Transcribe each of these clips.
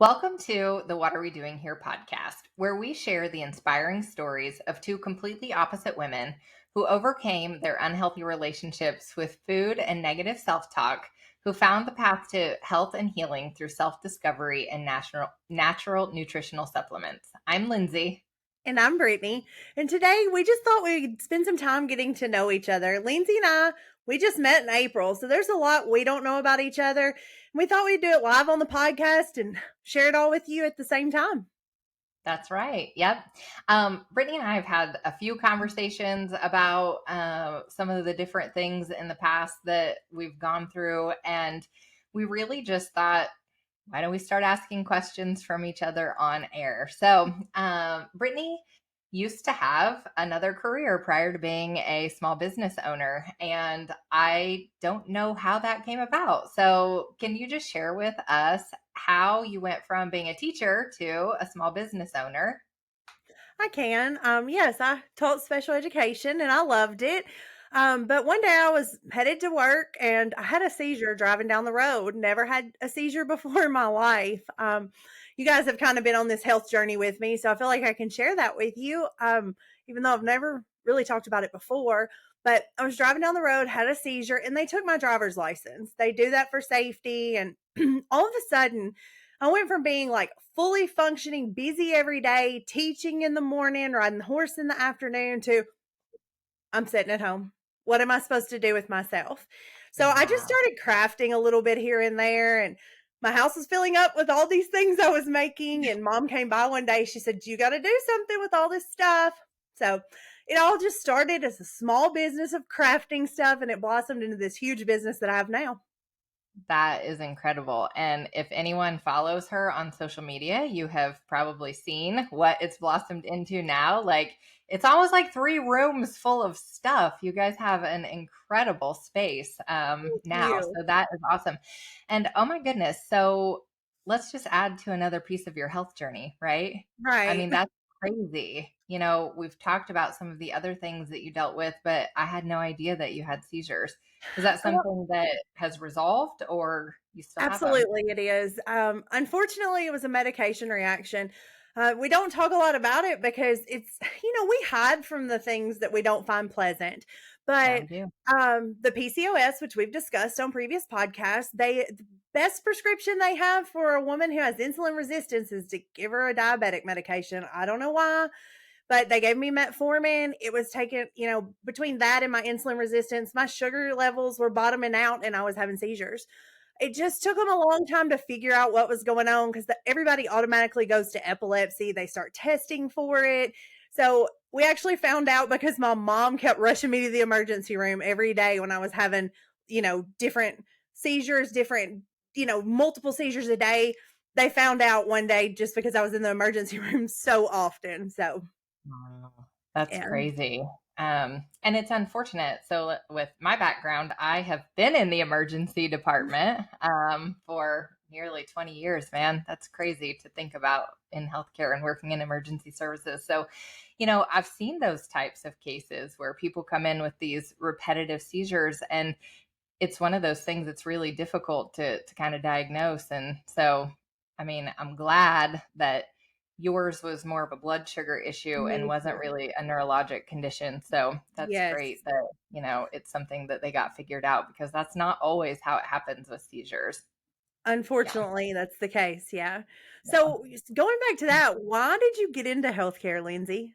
Welcome to the What Are We Doing Here podcast, where we share the inspiring stories of two completely opposite women who overcame their unhealthy relationships with food and negative self talk, who found the path to health and healing through self discovery and natural nutritional supplements. I'm Lindsay. And I'm Brittany. And today we just thought we'd spend some time getting to know each other. Lindsay and we just met in April. So there's a lot we don't know about each other. And we thought we'd do it live on the podcast and share it all with you at the same time. That's right. Yep. Brittany and I have had a few conversations about some of the different things in the past that we've gone through. And we really just thought, why don't we start asking questions from each other on air? So, Brittany used to have another career prior to being a small business owner, and I don't know how that came about. So, can you just share with us how you went from being a teacher to a small business owner? I can. Yes, I taught special education and I loved it. But one day I was headed to work and I had a seizure driving down the road. Never had a seizure before in my life. You guys have kind of been on this health journey with me, so I feel like I can share that with you. Even though I've never really talked about it before. But I was driving down the road, had a seizure, and they took my driver's license. They do that for safety. And all of a sudden, I went from being like fully functioning, busy every day, teaching in the morning, riding the horse in the afternoon to I'm sitting at home. What am I supposed to do with myself? So I just Wow. started crafting a little bit here and there. And my house was filling up with all these things I was making. And mom came by one day. She said, "You got to do something with all this stuff." So it all just started as a small business of crafting stuff and it blossomed into this huge business that I have now. That is incredible. And if anyone follows her on social media, you have probably seen what it's blossomed into now. Like, it's almost like three rooms full of stuff. You guys have an incredible space Thank now. you. So that is awesome. And oh my goodness. So let's just add to another piece of your health journey, right? I Right. mean, that's crazy. We've talked about some of the other things that you dealt with, but I had no idea that you had seizures. Is that something that has resolved or you still have them? Absolutely, it is. Unfortunately, it was a medication reaction. We don't talk a lot about it because we hide from the things that we don't find pleasant. Yeah, But we do. the PCOS, which we've discussed on previous podcasts, the best prescription they have for a woman who has insulin resistance is to give her a diabetic medication. I don't know why, but they gave me metformin. It was taken, between that and my insulin resistance, my sugar levels were bottoming out and I was having seizures. It just took them a long time to figure out what was going on because everybody automatically goes to epilepsy. They start testing for it. So we actually found out because my mom kept rushing me to the emergency room every day when I was having, different seizures, multiple seizures a day. They found out one day just because I was in the emergency room so often. So, Wow. That's yeah. crazy. And it's unfortunate. So, with my background, I have been in the emergency department for nearly 20 years, man. That's crazy to think about in healthcare and working in emergency services. So, I've seen those types of cases where people come in with these repetitive seizures, and it's one of those things that's really difficult to kind of diagnose. And so, I mean, I'm glad that yours was more of a blood sugar issue and Me wasn't too. really a neurologic condition. So that's Yes. great that, it's something that they got figured out because that's not always how it happens with seizures. Yeah. Unfortunately, that's the case, yeah. Yeah. So, going back to that, why did you get into healthcare, Lindsay?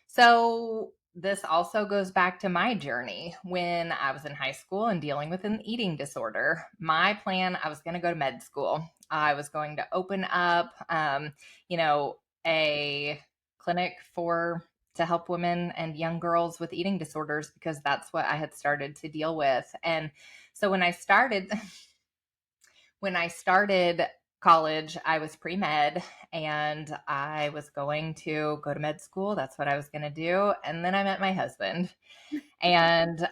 So this also goes back to my journey when I was in high school and dealing with an eating disorder. My plan, I was going to go to med school. I was going to open up, a clinic to help women and young girls with eating disorders because that's what I had started to deal with. And so when I started college, I was pre med and I was going to go to med school. That's what I was going to do. And then I met my husband, and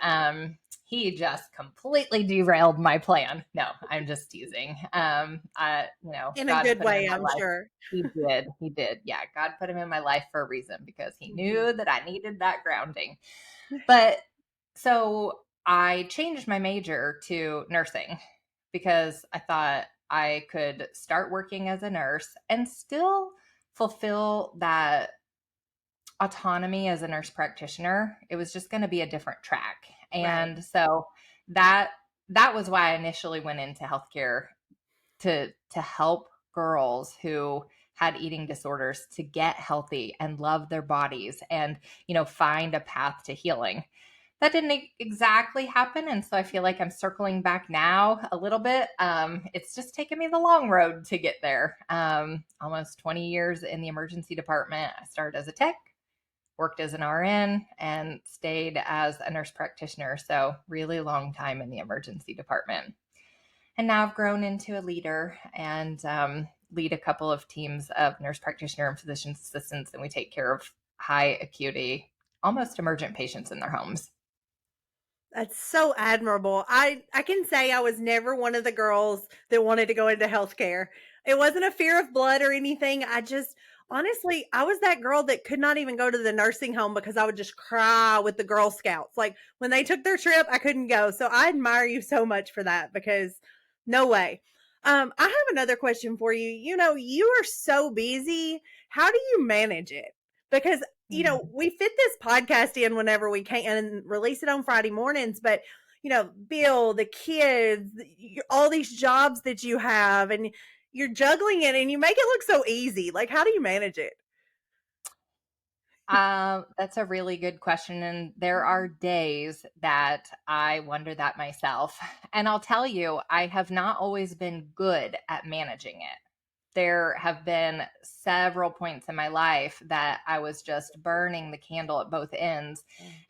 he just completely derailed my plan. No, I'm just teasing. In a God good put him in way, my I'm life. sure. He did. He did. Yeah. God put him in my life for a reason because he Mhm. knew that I needed that grounding. But so I changed my major to nursing because I thought I could start working as a nurse and still fulfill that autonomy as a nurse practitioner. It was just going to be a different track. Right. And so that that was why I initially went into healthcare, to help girls who had eating disorders to get healthy and love their bodies and, find a path to healing. That didn't exactly happen, and so I feel like I'm circling back now a little bit. It's just taken me the long road to get there. Almost 20 years in the emergency department. I started as a tech, worked as an RN, and stayed as a nurse practitioner. So really long time in the emergency department. And now I've grown into a leader and lead a couple of teams of nurse practitioner and physician assistants, and we take care of high acuity, almost emergent patients in their homes. That's so admirable. I can say I was never one of the girls that wanted to go into healthcare. It wasn't a fear of blood or anything. I just honestly, I was that girl that could not even go to the nursing home because I would just cry with the Girl Scouts. Like when they took their trip, I couldn't go. So I admire you so much for that because no way. I have another question for you. You are so busy. How do you manage it? Because we fit this podcast in whenever we can and release it on Friday mornings, but Bill, the kids, all these jobs that you have, and you're juggling it and you make it look so easy. Like, how do you manage it? That's a really good question. And there are days that I wonder that myself. And I'll tell you, I have not always been good at managing it. There have been several points in my life that I was just burning the candle at both ends.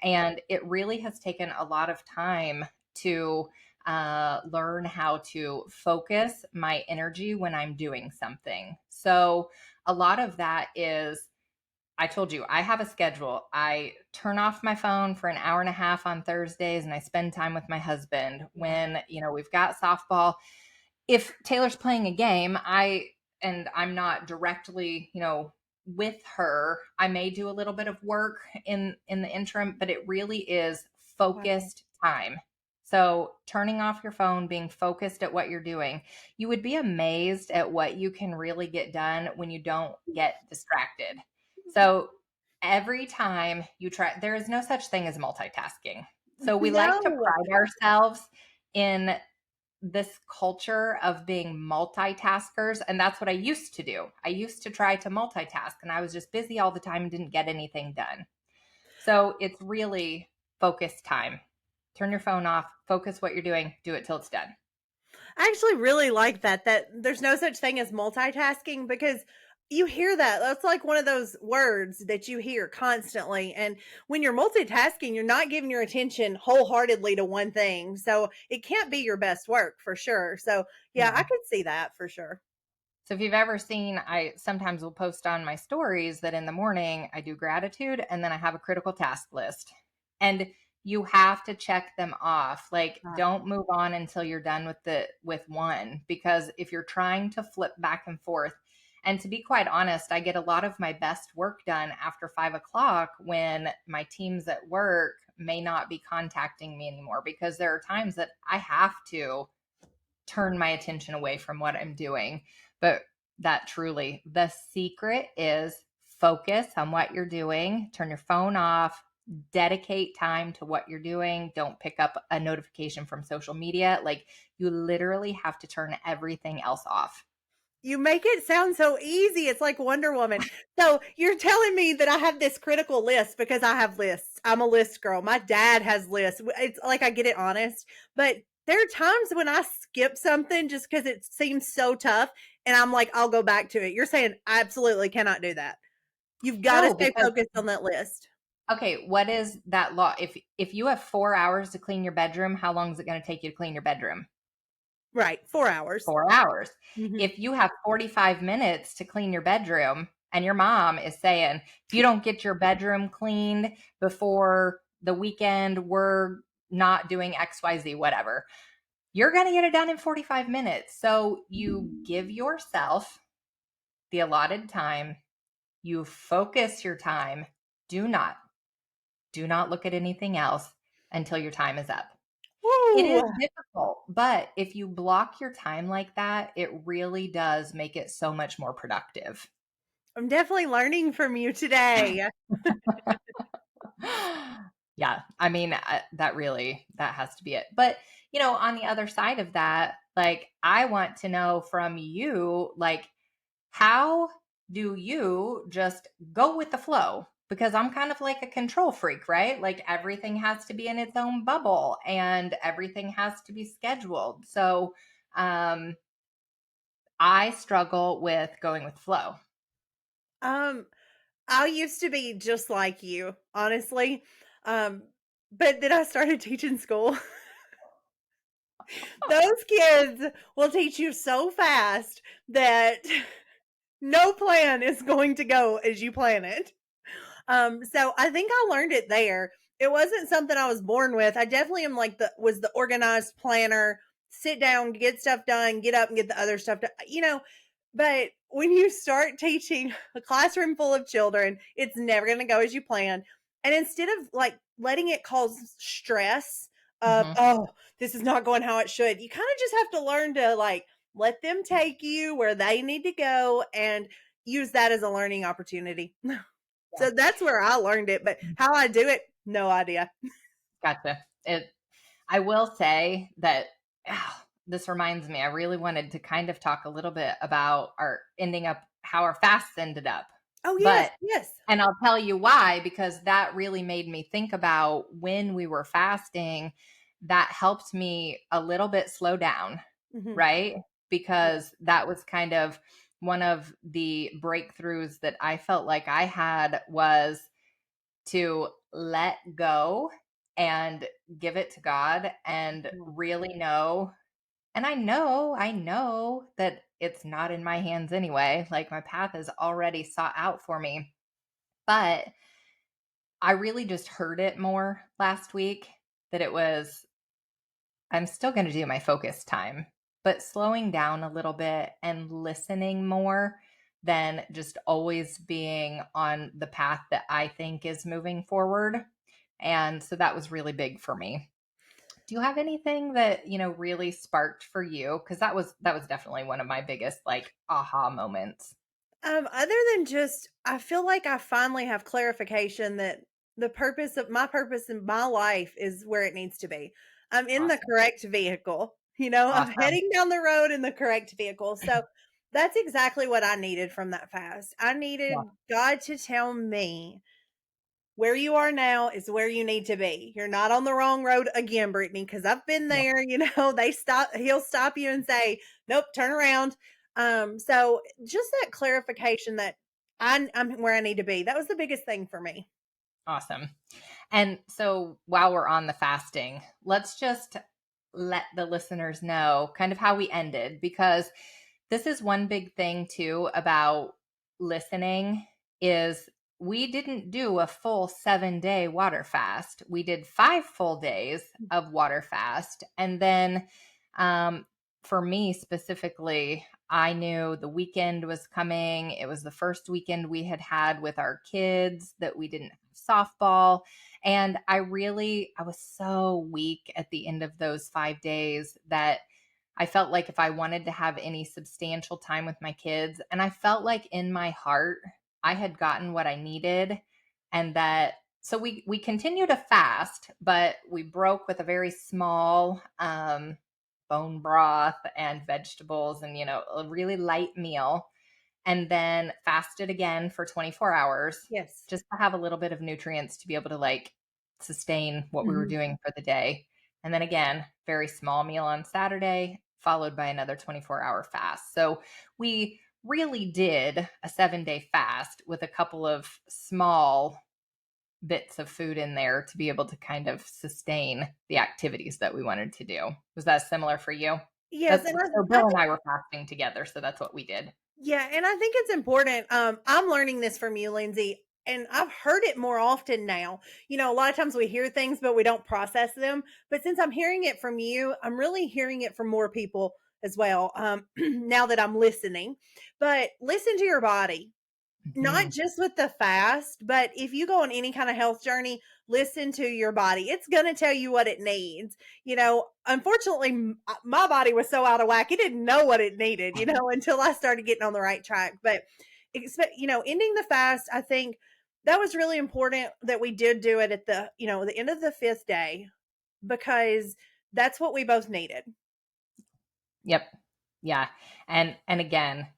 And it really has taken a lot of time to learn how to focus my energy when I'm doing something. So, a lot of that is, I told you, I have a schedule. I turn off my phone for an hour and a half on Thursdays and I spend time with my husband. When, we've got softball, if Taylor's playing a game, I'm not directly, with her, I may do a little bit of work in the interim, but it really is Wow. focused time. So, turning off your phone, being focused at what you're doing, you would be amazed at what you can really get done when you don't get distracted. So, every time you try, there is no such thing as multitasking. So, we like to No. pride ourselves in this culture of being multitaskers. And that's what I used to do. I used to try to multitask and I was just busy all the time and didn't get anything done. So it's really focus time. Turn your phone off, focus what you're doing, do it till it's done. I actually really like that there's no such thing as multitasking because you hear that. That's like one of those words that you hear constantly. And when you're multitasking, you're not giving your attention wholeheartedly to one thing. So it can't be your best work for sure. So yeah, I Yeah. could see that for sure. So if you've ever seen, I sometimes will post on my stories that in the morning I do gratitude and then I have a critical task list. And you have to check them off. Like, Right. don't move on until you're done with one, because if you're trying to flip back and forth, and to be quite honest, I get a lot of my best work done after 5 o'clock when my teams at work may not be contacting me anymore, because there are times that I have to turn my attention away from what I'm doing. But that truly, the secret is focus on what you're doing, turn your phone off, dedicate time to what you're doing. Don't pick up a notification from social media. Like, you literally have to turn everything else off. You make it sound so easy. It's like Wonder Woman. So you're telling me that I have this critical list because I have lists. I'm a list girl. My dad has lists. It's like I get it honest, but there are times when I skip something just because it seems so tough, and I'm like, I'll go back to it. You're saying I absolutely cannot do that. You've got to No, stay because focused on that list. okay, what is that law? If you have 4 hours to clean your bedroom, how long is it going to take you to clean your bedroom? Right, 4 hours. 4 hours. Hmm. If you have 45 minutes to clean your bedroom and your mom is saying, if you don't get your bedroom cleaned before the weekend, we're not doing XYZ, whatever, you're going to get it done in 45 minutes. So you give yourself the allotted time, you focus your time. Do not, do not look at anything else until your time is up. It is know. difficult, but if you block your time like that, it really does make it so much more productive. I'm definitely learning from you today. Yeah, I mean, that has to be it. But, on the other side of that, like, I want to know from you, like, how do you just go with the flow? Because I'm kind of like a control freak, right? Like, everything has to be in its own bubble and everything has to be scheduled. So, um, I struggle with going with flow. Um, I used to be just like you, honestly. Um, but then I started teaching school. Those kids will teach you so fast that no plan is going to go as you plan it. So I think I learned it there. It wasn't something I was born with. I definitely am like the organized planner, sit down, get stuff done, get up and get the other stuff done. But when you start teaching a classroom full of children, it's never going to go as you plan. And instead of like letting it cause stress of, Hmm. oh, this is not going how it should, you kind of just have to learn to like let them take you where they need to go and use that as a learning opportunity. So that's where I learned it, but Yeah. how I do it, no idea. Gotcha. I will say that this reminds me, I really wanted to kind of talk a little bit about how our fasts ended up. Oh, yes, But, yes. and I'll tell you why, because that really made me think about when we were fasting, that helped me a little bit slow down, Mhm. right? Yeah. Because that was kind of one of the breakthroughs that I felt like I had was to let go and give it to God and Mhm. really know. And I know that it's not in my hands anyway. Like, my path is already sought out for me. But I really just heard it more last week that it was, I'm still going to do my focus time, but slowing down a little bit and listening more than just always being on the path that I think is moving forward. And so that was really big for me. Do you have anything that, really sparked for you? Because that was definitely one of my biggest like aha moments. Other than just I feel like I finally have clarification that my purpose in my life is where it needs to be. I'm in the Awesome. correct vehicle. I'm Awesome. heading down the road in the correct vehicle. So that's exactly what I needed from that fast. I Yeah. needed God to tell me where you are now is where you need to be. You're not on the wrong road again, Brittany, because I've been Yeah. there. He'll stop you and say, nope, turn around. So just that clarification that I'm where I need to be. That was the biggest thing for me. Awesome. And so while we're on the fasting, let's just let the listeners know kind of how we ended, because this is one big thing too about listening is we didn't do a full 7-day water fast. We did 5 full days of water fast. And then um, for me specifically, I knew the weekend was coming. It was the first weekend we had had with our kids that we didn't have softball. And I was so weak at the end of those 5 days that I felt like if I wanted to have any substantial time with my kids, and I felt like in my heart, I had gotten what I needed. And that, so we continued to fast, but we broke with a very small bone broth and vegetables and, a really light meal, and then fasted again for 24 hours Yes. just to have a little bit of nutrients to be able to like sustain what we were Mhm. doing for the day. And then again, very small meal on Saturday, followed by another 24-hour fast. So we really did a 7-day fast with a couple of small bits of food in there to be able to kind of sustain the activities that we wanted to do. Was that similar for you? Yes, That's and so I Bill and think I were fasting together, so that's what we did. yeah, and I think it's important. I'm learning this from you, Lindsay, and I've heard it more often now. A lot of times we hear things, but we don't process them. But since I'm hearing it from you, I'm really hearing it from more people as well. Now that I'm listening, but listen to your body. not Mhm. just with the fast, but if you go on any kind of health journey, listen to your body. It's going to tell you what it needs. Unfortunately, my body was so out of whack. It didn't know what it needed, until I started getting on the right track. But ending the fast, I think that was really important that we did do it at the end of the fifth day, because that's what we both needed. Yep. Yeah. And again,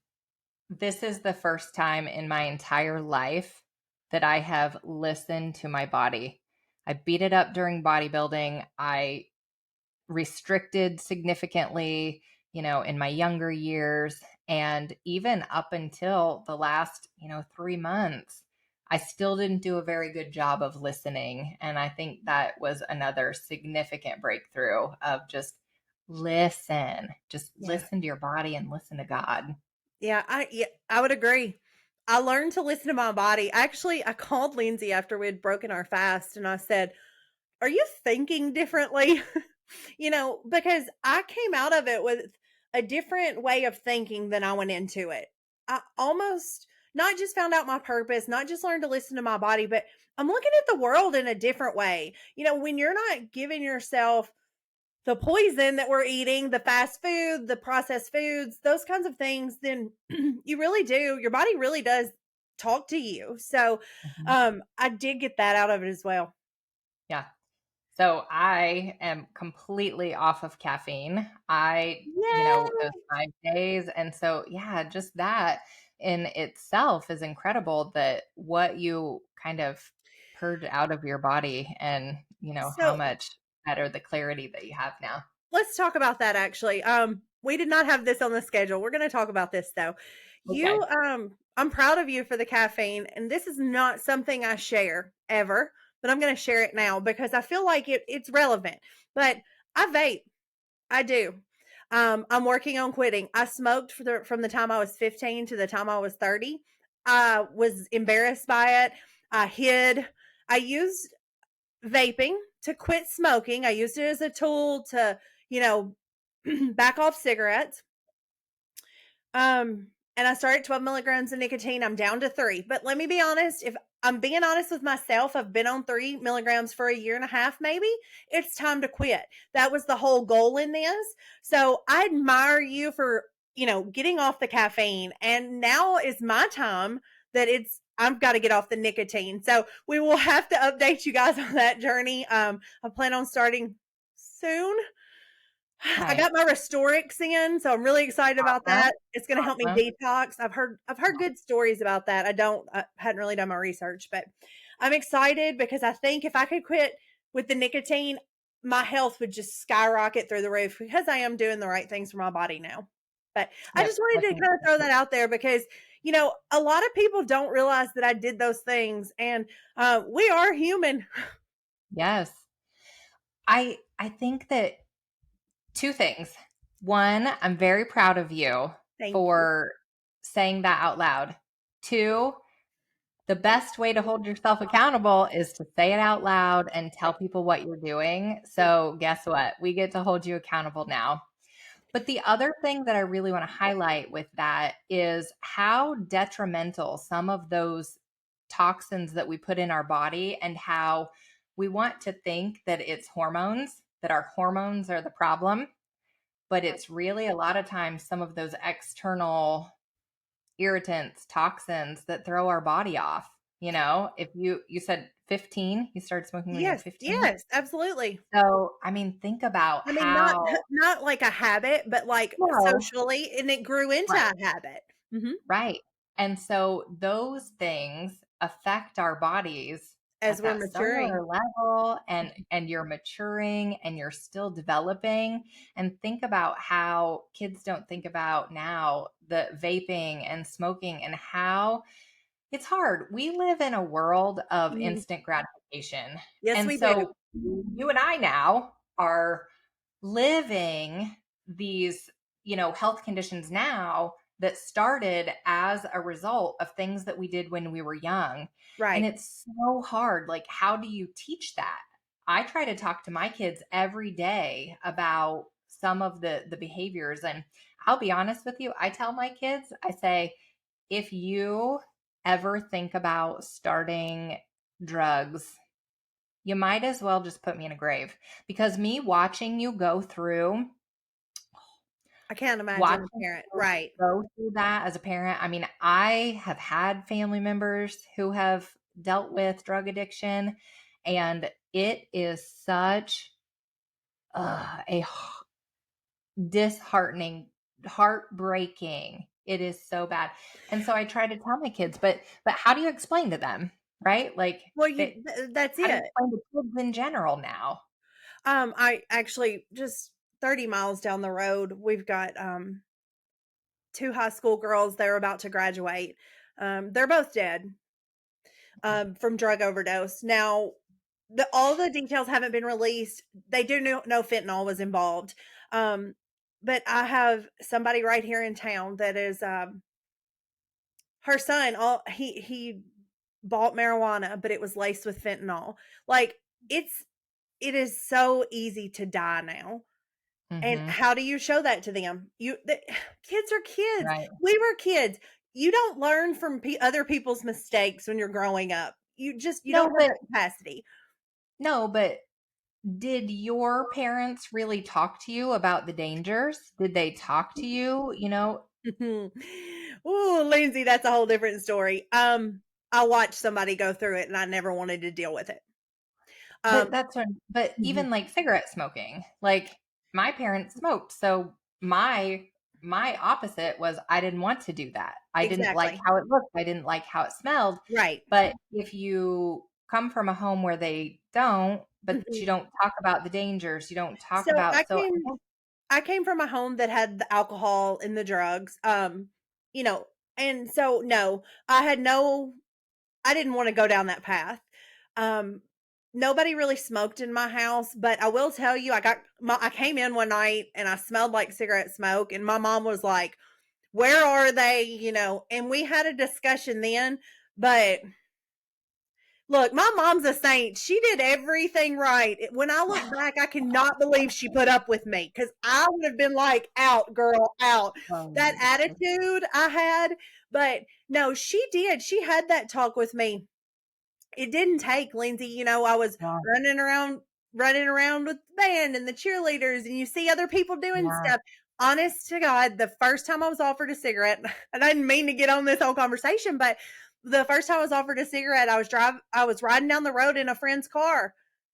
this is the first time in my entire life that I have listened to my body. I beat it up during bodybuilding. I restricted significantly, in my younger years. And even up until the last, 3 months, I still didn't do a very good job of listening. And I think that was another significant breakthrough of just Yeah. listen to your body and listen to God. I would agree. I learned to listen to my body. Actually, I called Lindsay after we had broken our fast and I said, "Are you thinking differently?" Because I came out of it with a different way of thinking than I went into it. I almost not just found out my purpose, not just learned to listen to my body, but I'm looking at the world in a different way. When you're not giving yourself the poison that we're eating, the fast food, the processed foods, those kinds of things, then your body really does talk to you. So Mhm. I did get that out of it as well. Yeah. So I am completely off of caffeine. Those Yay! 5 days. And so, yeah, just that in itself is incredible that what you kind of purge out of your body and, how So much better the clarity that you have now. let's talk about that actually. We did not have this on the schedule. We're going to talk about this though. Okay. I'm proud of you for the caffeine, and this is not something I share ever, but I'm going to share it now because I feel like it's relevant. But I vape. I do. I'm working on quitting. I smoked from the time I was 15 to the time I was 30. I was embarrassed by it. I hid. I used vaping to quit smoking. I used it as a tool to, you know, back off cigarettes. And I started 12 milligrams of nicotine. I'm down to 3. But let me be honest, if I'm being honest with myself, I've been on 3 milligrams for a year and a half, maybe. It's time to quit. That was the whole goal in this. So I admire you for, getting off the caffeine. And now is my time that I've got to get off the nicotine. So we will have to update you guys on that journey. I plan on starting soon. I Right. got my Restorix in, so I'm really excited about Awesome. that. It's gonna help me Awesome. detox. I've heard good stories about that. I hadn't really done my research, but I'm excited because I think if I could quit with the nicotine, my health would just skyrocket through the roof because I am doing the right things for my body now. But I Yep. just I wanted to think kind of throw that out there because a lot of people don't realize that I did those things, and we are human. yes. I think that two things. One, I'm very proud of you Thank you. for saying that out loud. Two, the best way to hold yourself accountable is to say it out loud and tell people what you're doing. So, guess what? We get to hold you accountable now. But the other thing that I really want to highlight with that is how detrimental some of those toxins that we put in our body and how we want to think that it's hormones, that our hormones are the problem, but it's really a lot of times some of those external irritants, toxins that throw our body off. If you said 15, you started smoking when you were Yes, 15. yes, absolutely. So, I mean, think about I mean, not how, not like a habit, but like no, socially, and it grew into right, a habit. Mhm. right. And so those things affect our bodies As at we're that maturing. cellular level, and you're maturing and you're still developing. And think about how kids don't think about now the vaping and smoking and how it's hard. We live in a world of Mhm. instant gratification. Yes, And we do. so you and I now are living these, health conditions now that started as a result of things that we did when we were young. And Right. it's so hard. Like, how do you teach that? I try to talk to my kids every day about some of the behaviors. And I'll be honest with you, I tell my kids, I say, if you ever think about starting drugs, you might as well just put me in a grave, because me watching you go through I can't imagine watching a parent. you Right. go through that as a parent. I mean, I have had family members who have dealt with drug addiction, and it is such a disheartening, heartbreaking. It is so bad. And so I try to tell my kids, but how do you explain to them, right? Like, Well, they, that's how do you it. explain to kids in general now? I actually just 30 miles down the road, we've got 2 high school girls. They're about to graduate. They're both dead from drug overdose. Now, all the details haven't been released. They do know fentanyl was involved. Um, but I have somebody right here in town that is her son. All he bought marijuana, but it was laced with fentanyl. Like it's it is so easy to die now. And Hmm. how do you show that to them? Kids are kids. Right. We were kids. You don't learn from other people's mistakes when you're growing up. You don't No, have but that capacity. no, but did your parents really talk to you about the dangers? Did they talk to you? Ooh, Lindsay, that's a whole different story. I watched somebody go through it and I never wanted to deal with it. But Um, but mhm, even like cigarette smoking, like my parents smoked. So my opposite was I didn't want to do that. I didn't like exactly. how it looked. I didn't like how it smelled. Right. But if you come from a home where they don't, but you Mhm. don't talk about the dangers, you don't talk So about, so I I came from a home that had the alcohol and the drugs. You know, and so no, I didn't want to go down that path. Um, Nobody really smoked in my house, but I will tell you, I came in one night and I smelled like cigarette smoke, and my mom was like, "Where are they?" And we had a discussion then, but look, my mom's a saint. She did everything right. When I look back, I cannot believe she put up with me because I would have been like, out, girl, out. That um, attitude I had. But no, she did. She had that talk with me. It didn't take, Lindsay. I was yeah, running around, running around with the band and the cheerleaders, and you see other people doing yeah, stuff. Honest to God, the first time I was offered a cigarette, and I didn't mean to get on this whole conversation, but the first time I was offered a cigarette, I was riding down the road in a friend's car,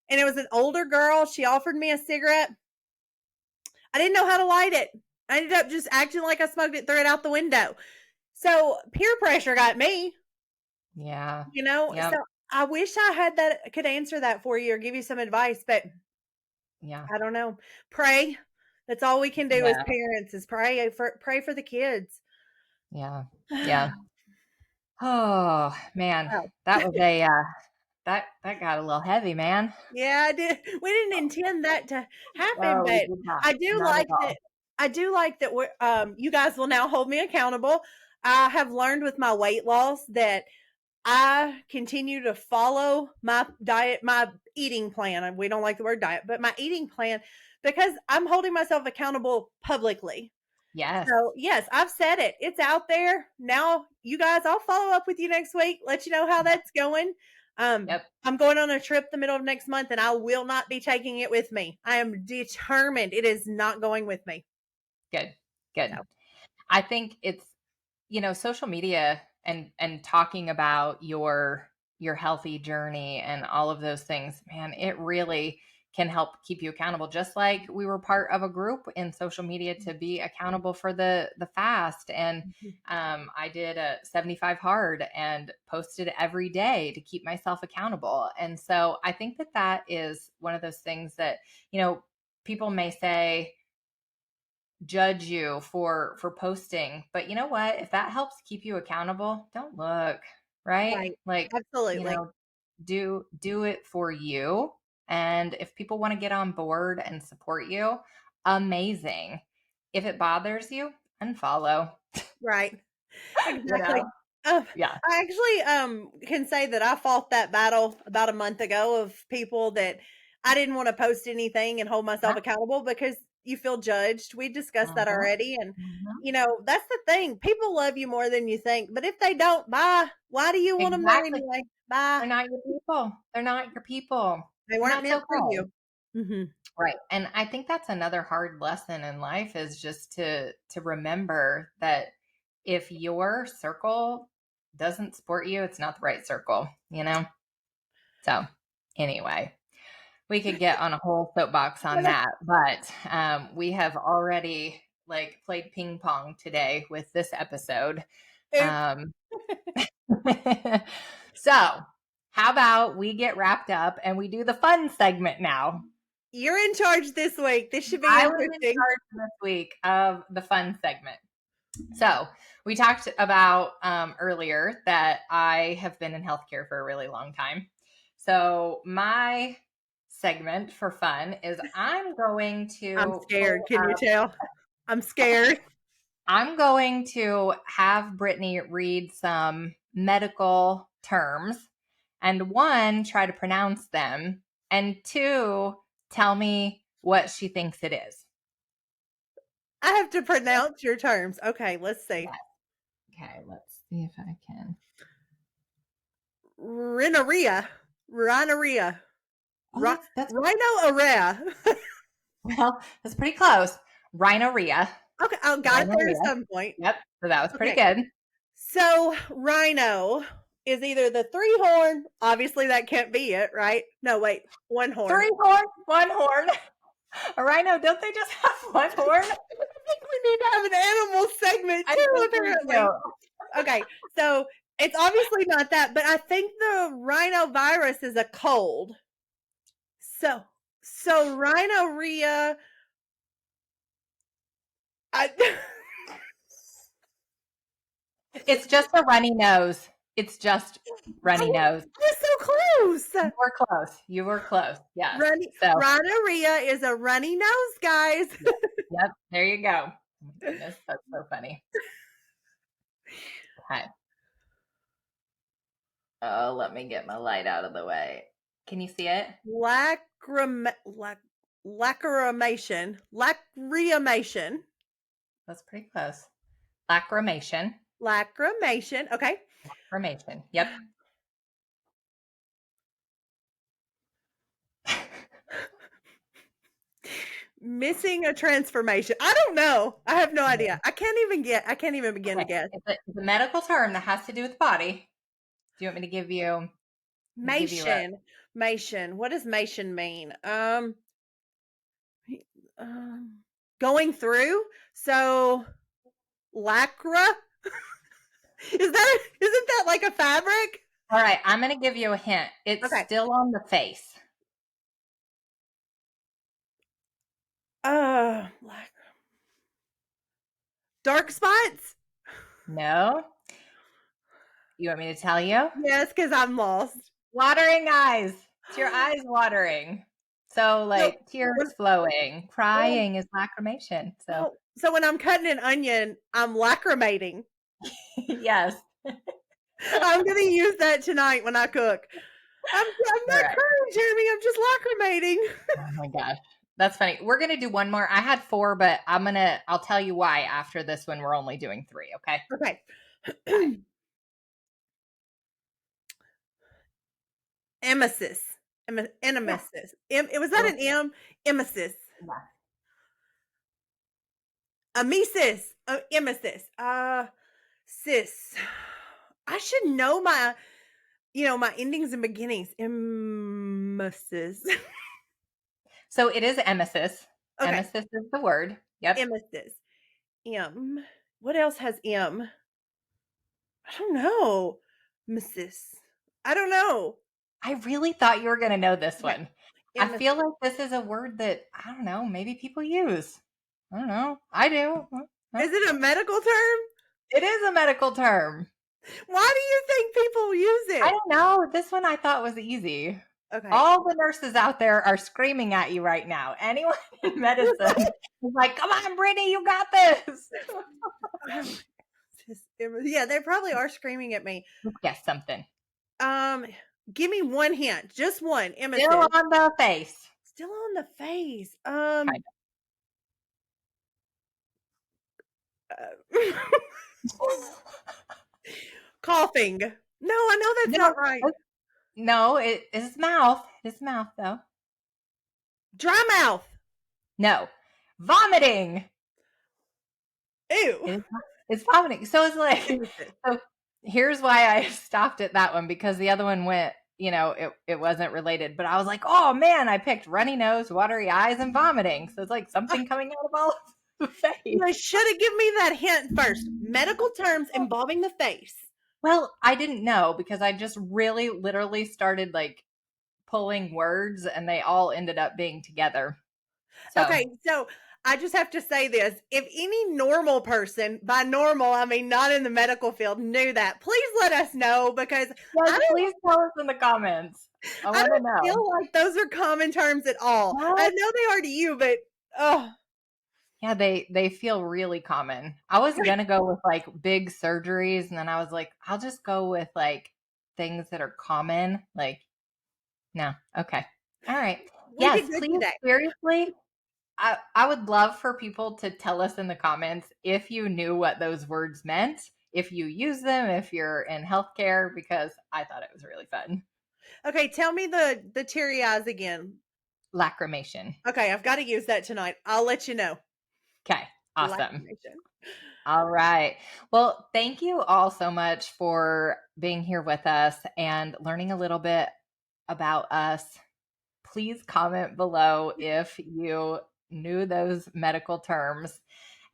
and it was an older girl. She offered me a cigarette. I didn't know how to light it. I ended up just acting like I smoked it, threw it out the window. So peer pressure got me. yeah, So yep, I wish I had that could answer that for you or give you some advice, but yeah, I don't know. Pray. That's all we can do as yeah, parents is pray for the kids. yeah, yeah. Oh man, Oh, that was that got a little heavy, man. yeah, I did. We didn't intend that to happen, Oh, we but did not. I do Not at like that. all. I do like that we're you guys will now hold me accountable. I have learned with my weight loss that I continue to follow my diet, my eating plan. We don't like the word diet, but my eating plan because I'm holding myself accountable publicly. Yes. So, yes, I've said it. It's out there. Now, you guys, I'll follow up with you next week, let you know how that's going. Yep. I'm going on a trip the middle of next month and I will not be taking it with me. I am determined it is not going with me. Good. Good. So, I think it's, social media and talking about your healthy journey and all of those things, man, it really can help keep you accountable. Just like we were part of a group in social media to be accountable for the fast, and I did a 75 hard and posted every day to keep myself accountable. And so I think that is one of those things that, people may say, judge you for posting, but you know what, if that helps keep you accountable, don't look, right? right. Like, you Absolutely. know do it for you, and if people want to get on board and support you, amazing. If it bothers you, unfollow. Right. you know Exactly. yeah, I actually can say that I fought that battle about a month ago of people that I didn't want to post anything and hold myself yeah, accountable because you feel judged. We discussed that Mhm, already. And, mhm. that's the thing. People love you more than you think. But if they don't, bye. Why do you want them there Exactly. anyway? Bye. They're not your people. They're not your people, They and weren't that's meant for okay. you. Hmm. Right. And I think that's another hard lesson in life is just to remember that if your circle doesn't support you, it's not the right circle, you know? So, anyway, we could get on a whole soapbox on that, but we have already like played ping pong today with this episode. Oops. Um, so, how about we get wrapped up and we do the fun segment now? You're in charge this week. This should be I was in interesting. charge this week of the fun segment. So, we talked about earlier that I have been in healthcare for a really long time. So, my segment for fun is I'm scared. Can you up, tell? I'm scared. I'm going to have Brittaney read some medical terms and one, try to pronounce them, and two, tell me what she thinks it is. I have to pronounce your terms. Okay, let's see. Yes. Okay, let's see if I can. Rhinorrhea. Rhinorrhea. Oh, that's Rhinoarea. well, that's pretty close. Rhinorrhea. Okay, I got it there at Rhinorrhea. some point. Yep. So that was pretty Okay, good. so rhino is either the three horn. Obviously, that can't be it, right? No, wait, one horn. Three horn, one horn. A rhino, don't they just have one horn? I think we need to have an animal segment I too, think we apparently. do. Okay, so it's obviously not that, but I think the rhinovirus is a cold. So rhinorrhea. I, It's just a runny nose. It's just runny nose. was so close. You were close. You were close. Yes. Runny So, rhinorrhea is a runny nose, guys. yep. There you go. Oh my goodness, that's so funny. Okay. Oh, let me get my light out of the way. Can you see it? Lacrimation. Lacrimation. That's pretty close. Lacrimation. Lacrimation. Okay. Lacrimation. Yep. Missing a transformation. I don't know. I have no idea. I can't even begin to Okay. guess. It's a medical term that has to do with the body. Do you want me to give you Mation. Mation. What does mation mean? Going through. So lacra. Isn't that like a fabric? All right, I'm going to give you a hint. It's Okay. still on the face. Black. Dark spots? No. You want me to tell you? Yes, because I'm lost. Watering eyes. It's your eyes watering. So like So tears flowing. Crying is lacrimation. So so when I'm cutting an onion, I'm lacrimating. yes. I'm gonna use that tonight when I cook. I'm not Right. crying, Jeremy. I'm just lacrimating. Oh my gosh. That's funny. We're gonna do one more. I had 4, but I'll tell you why after this one. We're only doing 3, okay? Okay. Emesis. Emesis. Was that an M? Emesis. Yeah. Emesis. Emesis. Sis. I should know my endings and beginnings. Emesis. So it is emesis. Okay. Emesis is the word. Yep. Emesis. M. What else has M? I don't know. Emesis. I don't know. I really thought you were gonna know this Okay. one. I feel like this is a word that I don't know, maybe people use. I don't know. I do. Is it a medical term? It is a medical term. Why do you think people use it? I don't know. This one I thought was easy. Okay. All the nurses out there are screaming at you right now. Anyone in medicine is like, come on, Brittany, you got this. Yeah, they probably are screaming at me. Guess something. Give me one hint. Just one. Emesis. Still on the face. Still on the face. Kind of. Coughing. No, I know that's No, not right. no, it is mouth. It is mouth, though. Dry mouth. No, vomiting. Ew. It's vomiting. So it's like, Stupid. so here's why I stopped at that one because the other one went, it wasn't related. But I was like, oh man, I picked runny nose, watery eyes, and vomiting. So it's like something coming out of all of the You face. should have given me that hint first. Medical terms involving the face. Well, I didn't know because I just really literally started like pulling words and they all ended up being together. So, Okay, so I just have to say this. If any normal person, by normal, I mean not in the medical field, knew that, please let us know because yes, I don't please tell us in the comments. I I want to don't know. feel like those are common terms at all. I What? know they are to you, but oh, Yeah, they feel really common. I was gonna go with like big surgeries, and then I was like, I'll just go with like things that are common. Like, no, okay, all right, we yes, did good please, today. seriously, I would love for people to tell us in the comments if you knew what those words meant, if you use them, if you're in healthcare, because I thought it was really fun. Okay, tell me the teary eyes again. Lacrimation. Okay, I've got to use that tonight. I'll let you know. Okay, awesome. Lacrimation. All right. Well, thank you all so much for being here with us and learning a little bit about us. Please comment below if you knew those medical terms.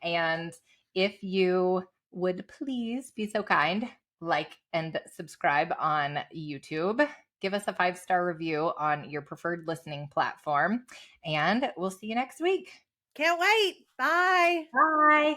And if you would please be so kind, like and subscribe on YouTube. Give us a 5-star review on your preferred listening platform. And we'll see you next week. Can't wait. Bye. Bye.